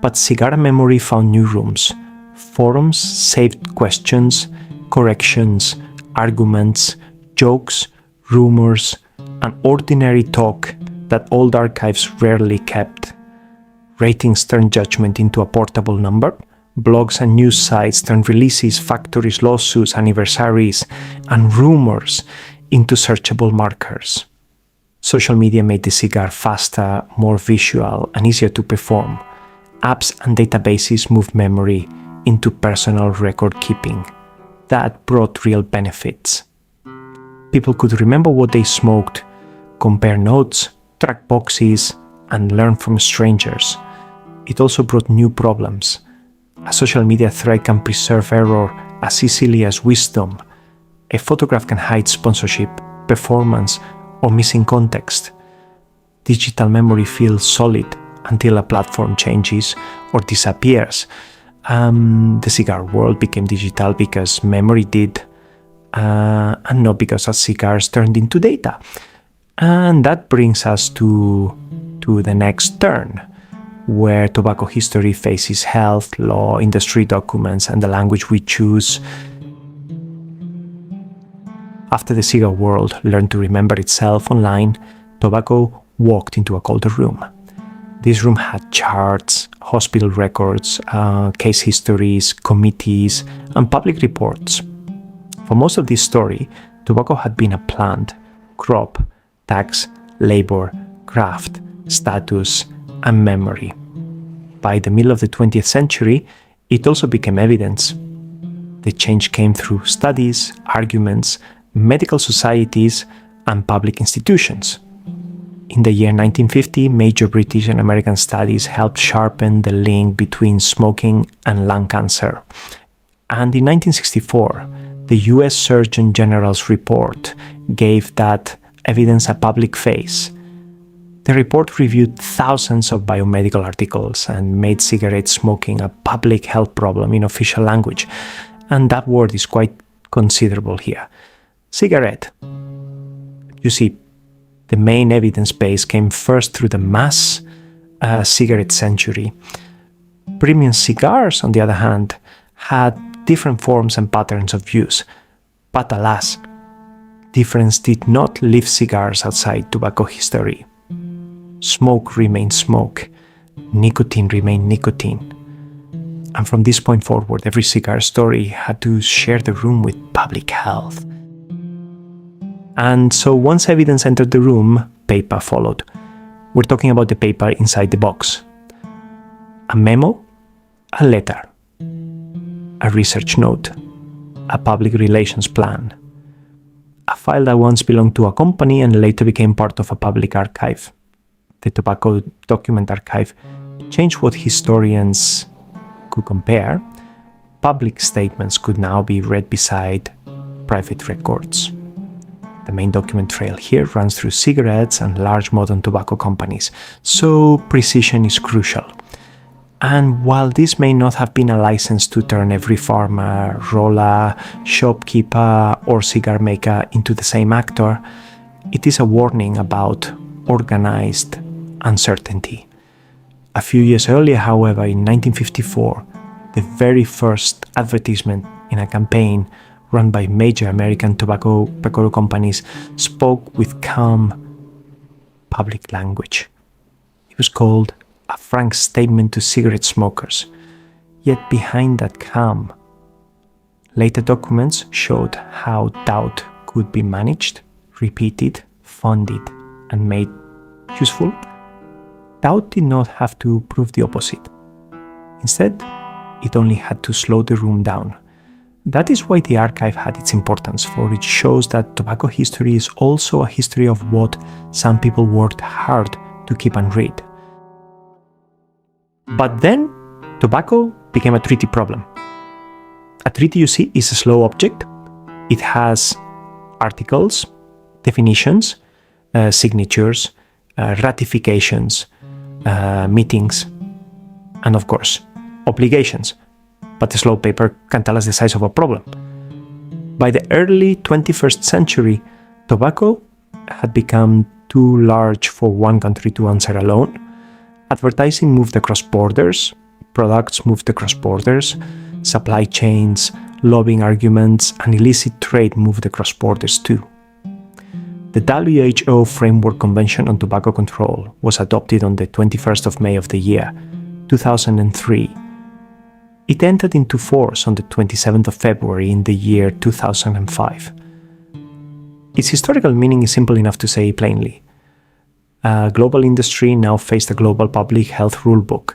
But cigar memory found new rooms. Forums saved questions, corrections, arguments, jokes, rumors, and ordinary talk that old archives rarely kept. Ratings turned judgment into a portable number. Blogs and news sites turned releases, factories, lawsuits, anniversaries, and rumors into searchable markers. Social media made the cigar faster, more visual, and easier to perform. Apps and databases moved memory into personal record keeping. That brought real benefits. People could remember what they smoked, compare notes, track boxes, and learn from strangers. It also brought new problems. A social media thread can preserve error as easily as wisdom. A photograph can hide sponsorship, performance, or missing context. Digital memory feels solid until a platform changes or disappears. The cigar world became digital because memory did, and not because our cigars turned into data. And that brings us to the next turn, where tobacco history faces health, law, industry documents, and the language we choose. After the cigar world learned to remember itself online, tobacco walked into a colder room. This room had charts, hospital records, case histories, committees, and public reports. For most of this story, tobacco had been a plant, crop, tax, labor, craft, status, and memory. By the middle of the 20th century, it also became evidence. The change came through studies, arguments, medical societies, and public institutions. In the year 1950, major British and American studies helped sharpen the link between smoking and lung cancer. And in 1964, the US Surgeon General's report gave that evidence a public face. The report reviewed thousands of biomedical articles and made cigarette smoking a public health problem in official language. And that word is quite considerable here. Cigarette. You see, the main evidence base came first through the mass cigarette century. Premium cigars, on the other hand, had different forms and patterns of use. But alas, difference did not leave cigars outside tobacco history. Smoke remained smoke, nicotine remained nicotine. And from this point forward, every cigar story had to share the room with public health. And so once evidence entered the room, paper followed. We're talking about the paper inside the box. A memo, a letter, a research note, a public relations plan, a file that once belonged to a company and later became part of a public archive. The Tobacco Document Archive changed what historians could compare. Public statements could now be read beside private records. The main document trail here runs through cigarettes and large modern tobacco companies, so precision is crucial. And while this may not have been a license to turn every farmer, roller, shopkeeper, or cigar maker into the same actor, it is a warning about organized uncertainty. A few years earlier, however, in 1954, the very first advertisement in a campaign run by major American tobacco companies spoke with calm public language. It was called A Frank Statement to Cigarette Smokers. Yet behind that calm, later documents showed how doubt could be managed, repeated, funded, and made useful. Doubt did not have to prove the opposite. Instead, it only had to slow the room down. That is why the archive had its importance, for it shows that tobacco history is also a history of what some people worked hard to keep and read. But then, tobacco became a treaty problem. A treaty, you see, is a slow object. It has articles, definitions, signatures, ratifications, meetings, and of course, obligations. But the slow paper can tell us the size of a problem. By the early 21st century, tobacco had become too large for one country to answer alone. Advertising moved across borders, products moved across borders, supply chains, lobbying arguments, and illicit trade moved across borders too. The WHO Framework Convention on Tobacco Control was adopted on the 21st of May of the year 2003. It entered into force on the 27th of February in the year 2005. Its historical meaning is simple enough to say plainly. A global industry now faced a global public health rulebook.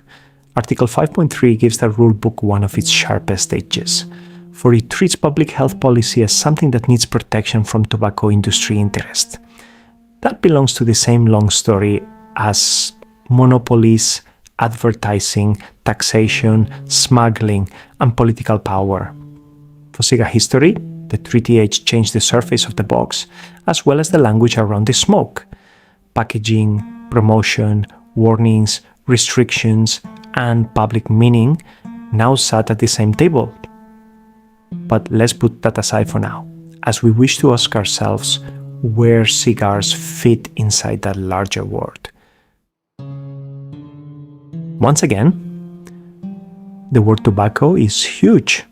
Article 5.3 gives the rulebook one of its sharpest edges, for it treats public health policy as something that needs protection from tobacco industry interest. That belongs to the same long story as monopolies, advertising, taxation, smuggling, and political power. For cigar history, the treaty age changed the surface of the box, as well as the language around the smoke. Packaging, promotion, warnings, restrictions, and public meaning now sat at the same table. But let's put that aside for now, as we wish to ask ourselves where cigars fit inside that larger world. Once again, the word tobacco is huge.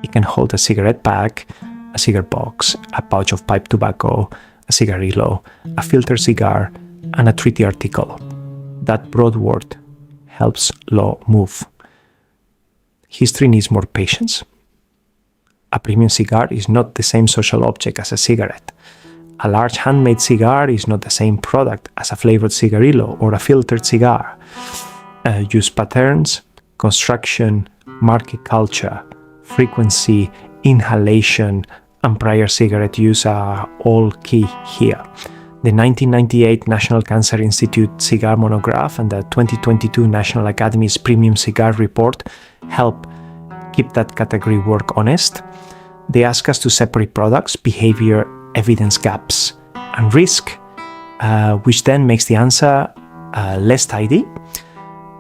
It can hold a cigarette pack, a cigar box, a pouch of pipe tobacco, a cigarillo, a filtered cigar, and a treaty article. That broad word helps law move. History needs more patience. A premium cigar is not the same social object as a cigarette. A large handmade cigar is not the same product as a flavored cigarillo or a filtered cigar. Use patterns, construction, market culture, frequency, inhalation, and prior cigarette use are all key here. The 1998 National Cancer Institute Cigar Monograph and the 2022 National Academy's Premium Cigar Report help keep that category work honest. They ask us to separate products, behavior, evidence gaps, and risk, which then makes the answer less tidy,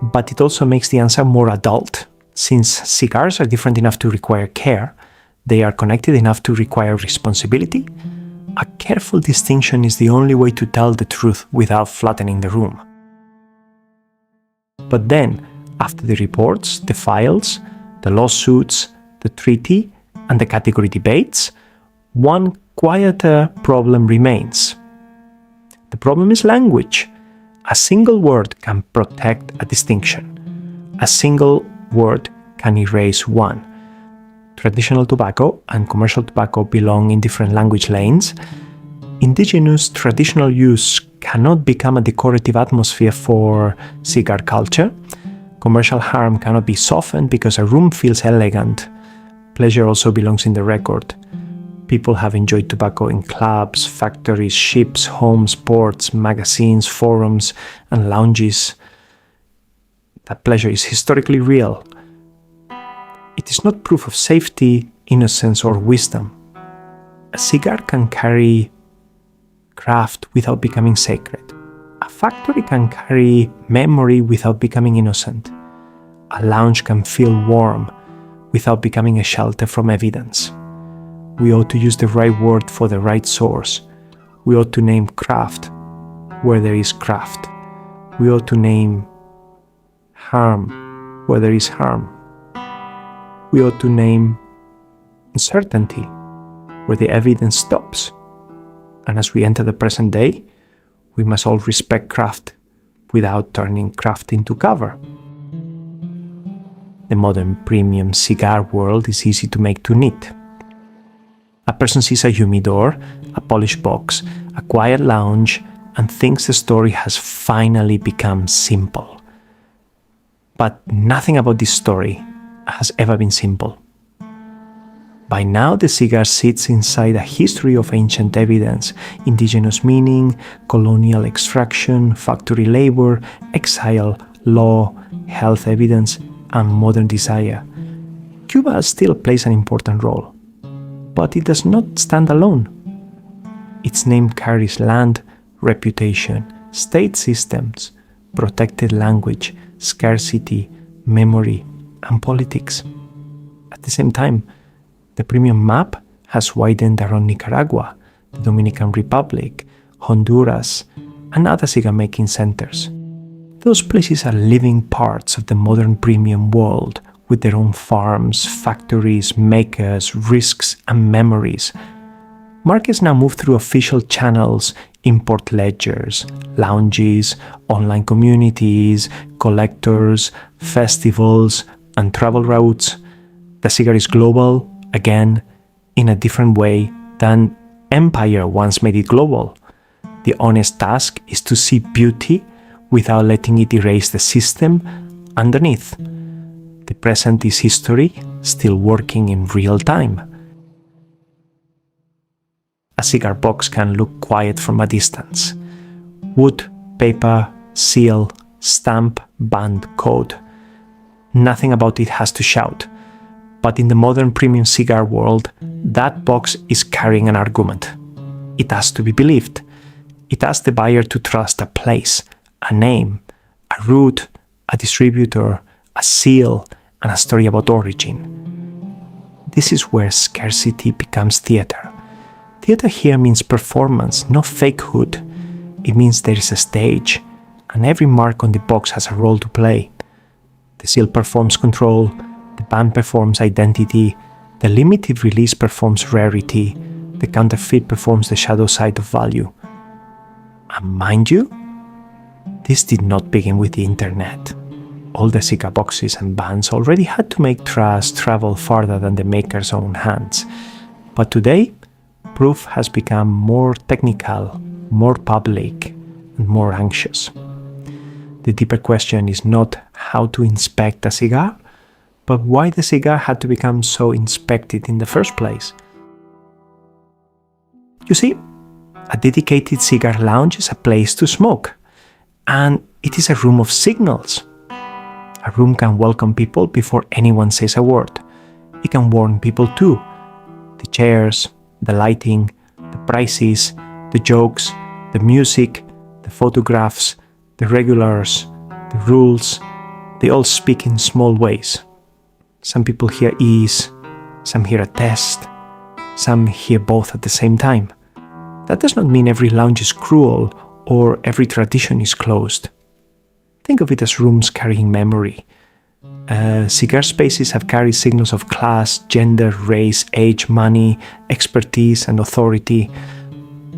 but it also makes the answer more adult. Since cigars are different enough to require care, they are connected enough to require responsibility. A careful distinction is the only way to tell the truth without flattening the room. But then, after the reports, the files, the lawsuits, the treaty, and the category debates, one quieter problem remains. The problem is language. A single word can protect a distinction. A single word can erase one. Traditional tobacco and commercial tobacco belong in different language lanes. Indigenous traditional use cannot become a decorative atmosphere for cigar culture. Commercial harm cannot be softened because a room feels elegant. Pleasure also belongs in the record. People have enjoyed tobacco in clubs, factories, ships, homes, ports, magazines, forums, and lounges. That pleasure is historically real. It is not proof of safety, innocence, or wisdom. A cigar can carry craft without becoming sacred. A factory can carry memory without becoming innocent. A lounge can feel warm without becoming a shelter from evidence. We ought to use the right word for the right source. We ought to name craft where there is craft. We ought to name harm where there is harm. We ought to name uncertainty where the evidence stops. And as we enter the present day, we must all respect craft without turning craft into cover. The modern premium cigar world is easy to make too neat. A person sees a humidor, a polished box, a quiet lounge, and thinks the story has finally become simple. But nothing about this story has ever been simple. By now, the cigar sits inside a history of ancient evidence, indigenous meaning, colonial extraction, factory labor, exile, law, health evidence, and modern desire. Cuba still plays an important role, but it does not stand alone. Its name carries land, reputation, state systems, protected language, scarcity, memory, and politics. At the same time, the premium map has widened around Nicaragua, the Dominican Republic, Honduras, and other cigar-making centers. Those places are living parts of the modern premium world with their own farms, factories, makers, risks, and memories. Markets now move through official channels, import ledgers, lounges, online communities, collectors, festivals, and travel routes. The cigar is global, again, in a different way than empire once made it global. The honest task is to see beauty without letting it erase the system underneath. The present is history, still working in real time. A cigar box can look quiet from a distance. Wood, paper, seal, stamp, band, code. Nothing about it has to shout. But in the modern premium cigar world, that box is carrying an argument. It has to be believed. It asks the buyer to trust a place, a name, a route, a distributor, a seal, and a story about origin. This is where scarcity becomes theater. Theater here means performance, not fakehood. It means there is a stage, and every mark on the box has a role to play. The seal performs control, the band performs identity, the limited release performs rarity, the counterfeit performs the shadow side of value. And mind you, this did not begin with the internet. All the cigar boxes and bands already had to make trust travel farther than the maker's own hands. But today, proof has become more technical, more public, and more anxious. The deeper question is not how to inspect a cigar, but why the cigar had to become so inspected in the first place. You see, a dedicated cigar lounge is a place to smoke, and it is a room of signals. A room can welcome people before anyone says a word. It can warn people too. The chairs, the lighting, the prices, the jokes, the music, the photographs, the regulars, the rules, they all speak in small ways. Some people hear ease, some hear a test, some hear both at the same time. That does not mean every lounge is cruel or every tradition is closed. Think of it as rooms carrying memory. Cigar spaces have carried signals of class, gender, race, age, money, expertise, and authority.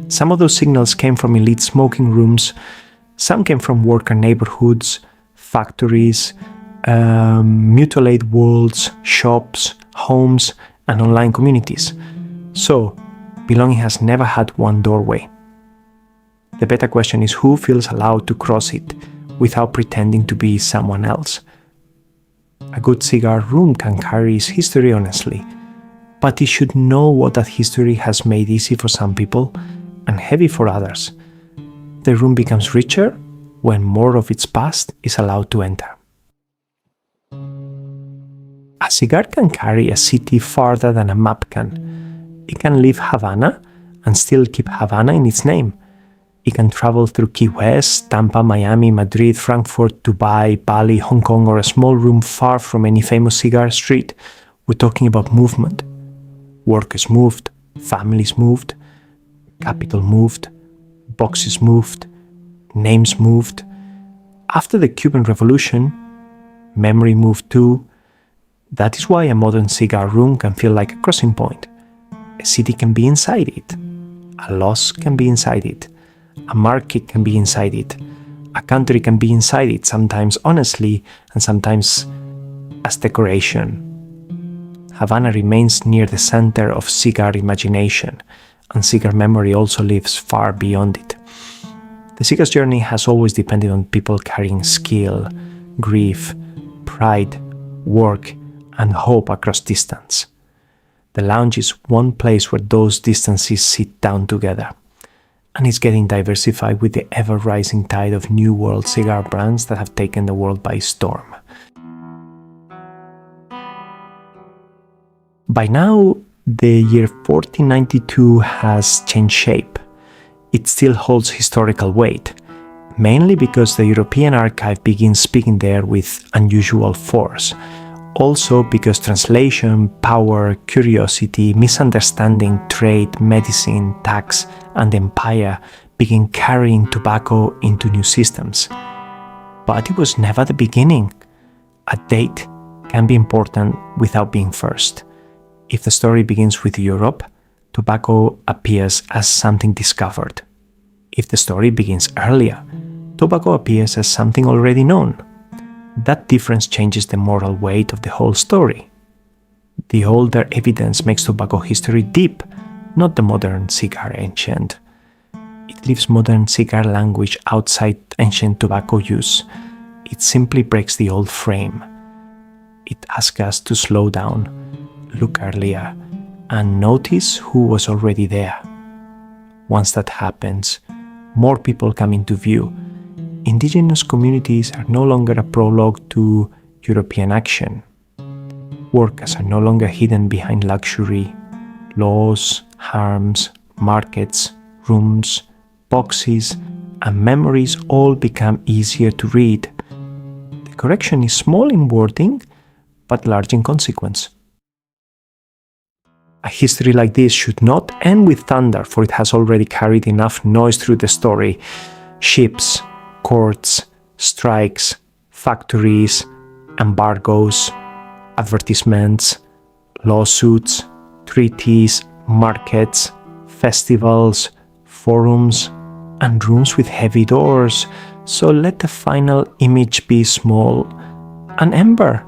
Some of those signals came from elite smoking rooms, some came from worker neighborhoods, factories, mutual aid worlds, shops, homes, and online communities. So, belonging has never had one doorway. The better question is who feels allowed to cross it without pretending to be someone else. A good cigar room can carry its history honestly, but it should know what that history has made easy for some people and heavy for others. The room becomes richer when more of its past is allowed to enter. A cigar can carry a city farther than a map can. It can leave Havana and still keep Havana in its name. It can travel through Key West, Tampa, Miami, Madrid, Frankfurt, Dubai, Bali, Hong Kong, or a small room far from any famous cigar street. We're talking about movement. Workers moved, families moved, capital moved, boxes moved, names moved. After the Cuban Revolution, memory moved too. That is why a modern cigar room can feel like a crossing point. A city can be inside it. A loss can be inside it. A market can be inside it. A country can be inside it, sometimes honestly and sometimes as decoration. Havana remains near the center of cigar imagination, and cigar memory also lives far beyond it. The cigar's journey has always depended on people carrying skill, grief, pride, work, and hope across distance. The lounge is one place where those distances sit down together, and it's getting diversified with the ever-rising tide of new world cigar brands that have taken the world by storm. By now, the year 1492 has changed shape. It still holds historical weight, mainly because the European archive begins speaking there with unusual force. Also because translation, power, curiosity, misunderstanding, trade, medicine, tax, and empire begin carrying tobacco into new systems. But it was never the beginning. A date can be important without being first. If the story begins with Europe, tobacco appears as something discovered. If the story begins earlier, tobacco appears as something already known. That difference changes the moral weight of the whole story. The older evidence makes tobacco history deep, not the modern cigar ancient. It leaves modern cigar language outside ancient tobacco use. It simply breaks the old frame. It asks us to slow down, look earlier, and notice who was already there. Once that happens, more people come into view. Indigenous communities are no longer a prologue to European action. Workers are no longer hidden behind luxury. Laws, harms, markets, rooms, boxes, and memories all become easier to read. The correction is small in wording, but large in consequence. A history like this should not end with thunder, for it has already carried enough noise through the story. Ships, courts, strikes, factories, embargoes, advertisements, lawsuits, treaties, markets, festivals, forums, and rooms with heavy doors. So let the final image be small. An ember,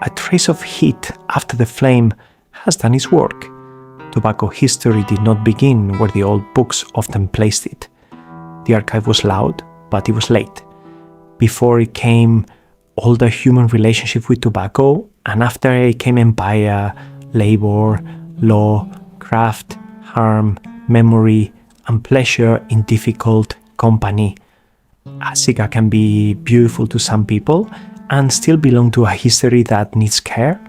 a trace of heat after the flame, has done its work. Tobacco history did not begin where the old books often placed it. The archive was loud, but it was late. Before it came all the human relationship with tobacco, and after it came empire, labor, law, craft, harm, memory, and pleasure in difficult company. A cigar can be beautiful to some people and still belong to a history that needs care.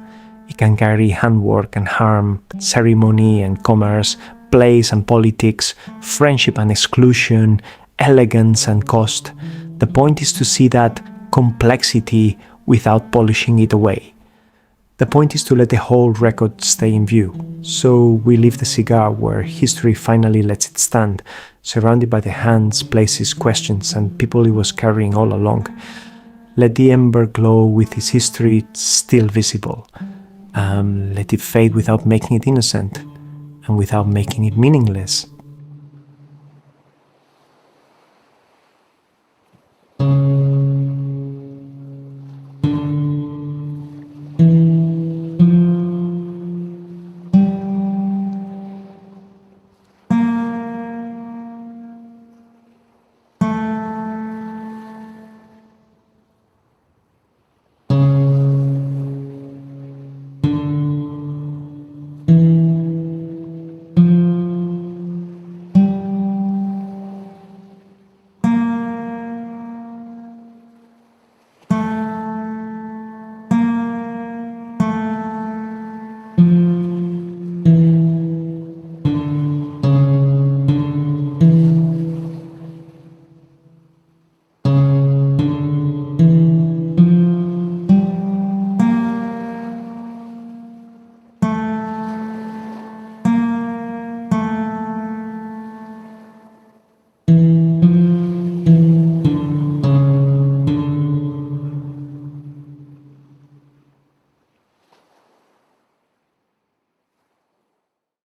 It can carry handwork and harm, ceremony and commerce, place and politics, friendship and exclusion, elegance and cost. The point is to see that complexity without polishing it away. The point is to let the whole record stay in view. So we leave the cigar where history finally lets it stand, surrounded by the hands, places, questions, and people it was carrying all along. Let the ember glow with its history still visible. Let it fade without making it innocent and without making it meaningless.